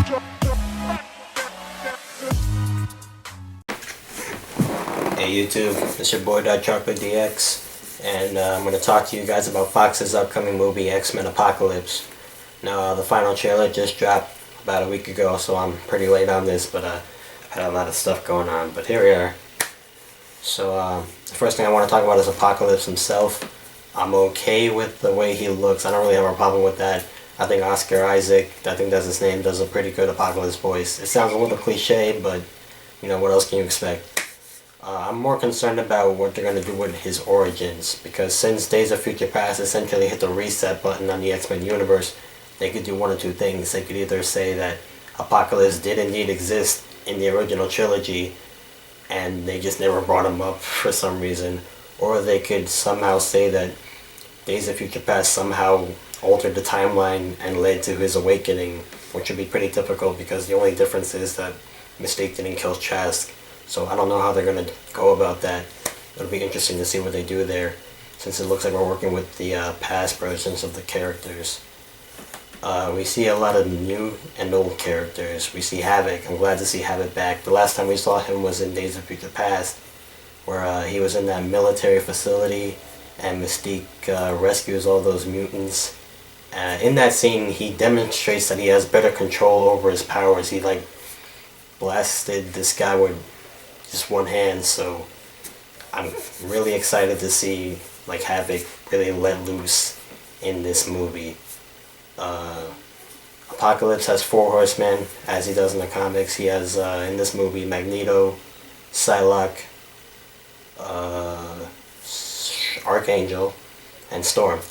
Hey YouTube, it's your boy Dark Chocolate DX, and I'm going to talk to you guys about Fox's upcoming movie X-Men Apocalypse. Now, the final trailer just dropped about a week ago, so I'm pretty late on this, but I've had a lot of stuff going on, but here we are. So, the first thing I want to talk about is Apocalypse himself. I'm okay with the way he looks. I don't really have a problem with that. I think Oscar Isaac, I think that's his name, does a pretty good Apocalypse voice. It sounds a little cliche, but, you know, what else can you expect? I'm more concerned about what they're going to do with his origins, because since Days of Future Past essentially hit the reset button on the X-Men universe, they could do one or two things. They could either say that Apocalypse did indeed exist in the original trilogy, and they just never brought him up for some reason, or they could somehow say that Days of Future Past somehow altered the timeline and led to his awakening, which would be pretty typical because the only difference is that Mystique didn't kill Trask. So I don't know how they're going to go about that. It'll be interesting to see what they do there, since it looks like we're working with the past versions of the characters. We see a lot of new and old characters. We see Havoc. I'm glad to see Havoc back. The last time we saw him was in Days of Future Past, where he was in that military facility and Mystique rescues all those mutants. In that scene, he demonstrates that he has better control over his powers. He like blasted this guy with just one hand, so I'm really excited to see like Havoc really let loose in this movie. Apocalypse has 4 horsemen, as he does in the comics. He has in this movie Magneto, Psylocke, Archangel, and Storm.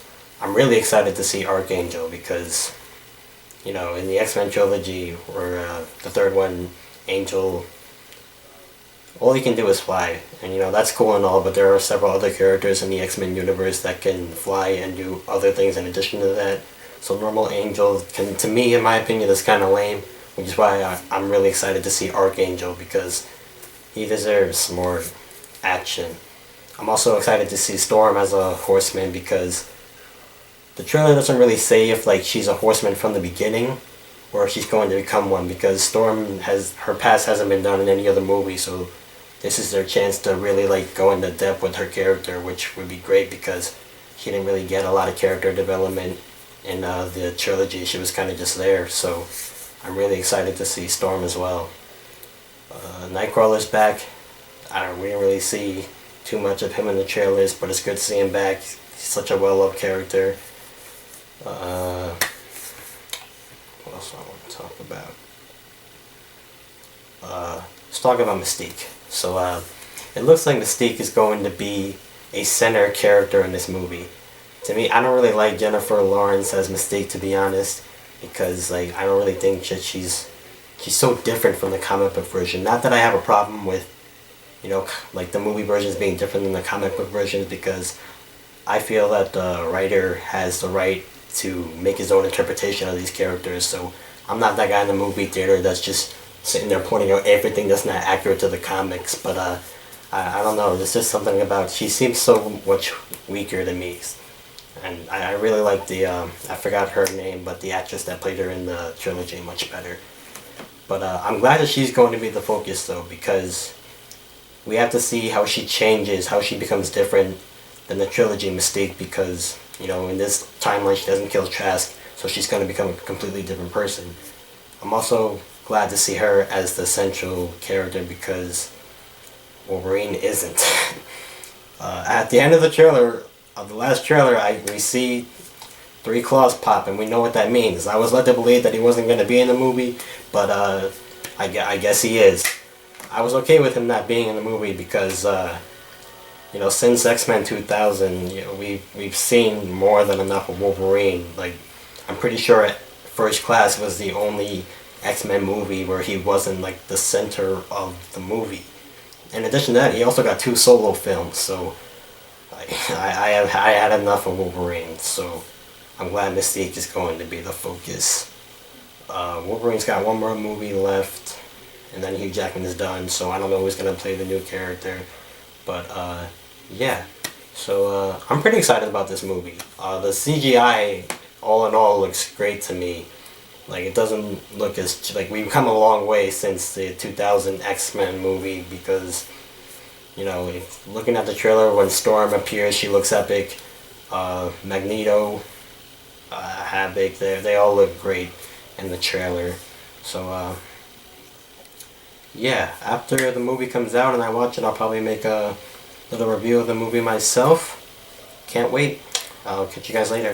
I'm really excited to see Archangel because, you know, in the X-Men trilogy, or the third one, Angel, all he can do is fly, and you know, that's cool and all, but there are several other characters in the X-Men universe that can fly and do other things in addition to that. So normal Angel can, to me, in my opinion, is kind of lame, which is why I'm really excited to see Archangel, because he deserves more action. I'm also excited to see Storm as a horseman, because the trailer doesn't really say if like she's a horseman from the beginning or if she's going to become one, because Storm has, her past hasn't been done in any other movie, so this is their chance to really like go into depth with her character, which would be great because she didn't really get a lot of character development in the trilogy. She was kind of just there, so I'm really excited to see Storm as well. Nightcrawler's back. We didn't really see too much of him in the trailers, but it's good to see him back. He's such a well-loved character. What else I want to talk about? Let's talk about Mystique. So, it looks like Mystique is going to be a center character in this movie. To me, I don't really like Jennifer Lawrence as Mystique, to be honest, because like I don't really think that she's so different from the comic book version. Not that I have a problem with, you know, like the movie versions being different than the comic book versions, because I feel that the writer has the right to make his own interpretation of these characters. So I'm not that guy in the movie theater that's just sitting there pointing out everything that's not accurate to the comics. But I don't know, there's just something about, she seems so much weaker to me. And I really like the, I forgot her name, but the actress that played her in the trilogy much better. But I'm glad that she's going to be the focus though, because we have to see how she changes, how she becomes different than the trilogy Mystique, because, you know, in this timeline she doesn't kill Trask, so she's going to become a completely different person. I'm also glad to see her as the central character, because Wolverine isn't. At the end of the trailer, of the last trailer, we see 3 claws pop, and we know what that means. I was led to believe that he wasn't going to be in the movie, but I guess he is. I was okay with him not being in the movie because, you know, since X-Men 2000, you know, we've seen more than enough of Wolverine. Like, I'm pretty sure First Class was the only X-Men movie where he wasn't like the center of the movie. In addition to that, he also got 2 solo films, so I had enough of Wolverine. So I'm glad Mystique is going to be the focus. Wolverine's got 1 more movie left, and then Hugh Jackman is done, so I don't know who's going to play the new character. But yeah, so I'm pretty excited about this movie. The CGI, all in all, looks great to me. Like, it doesn't look as, like, we've come a long way since the 2000 X-Men movie, because, you know, looking at the trailer, when Storm appears, she looks epic. Magneto, Havoc, they all look great in the trailer. So, yeah, after the movie comes out and I watch it, I'll probably make a little review of the movie myself. Can't wait. I'll catch you guys later.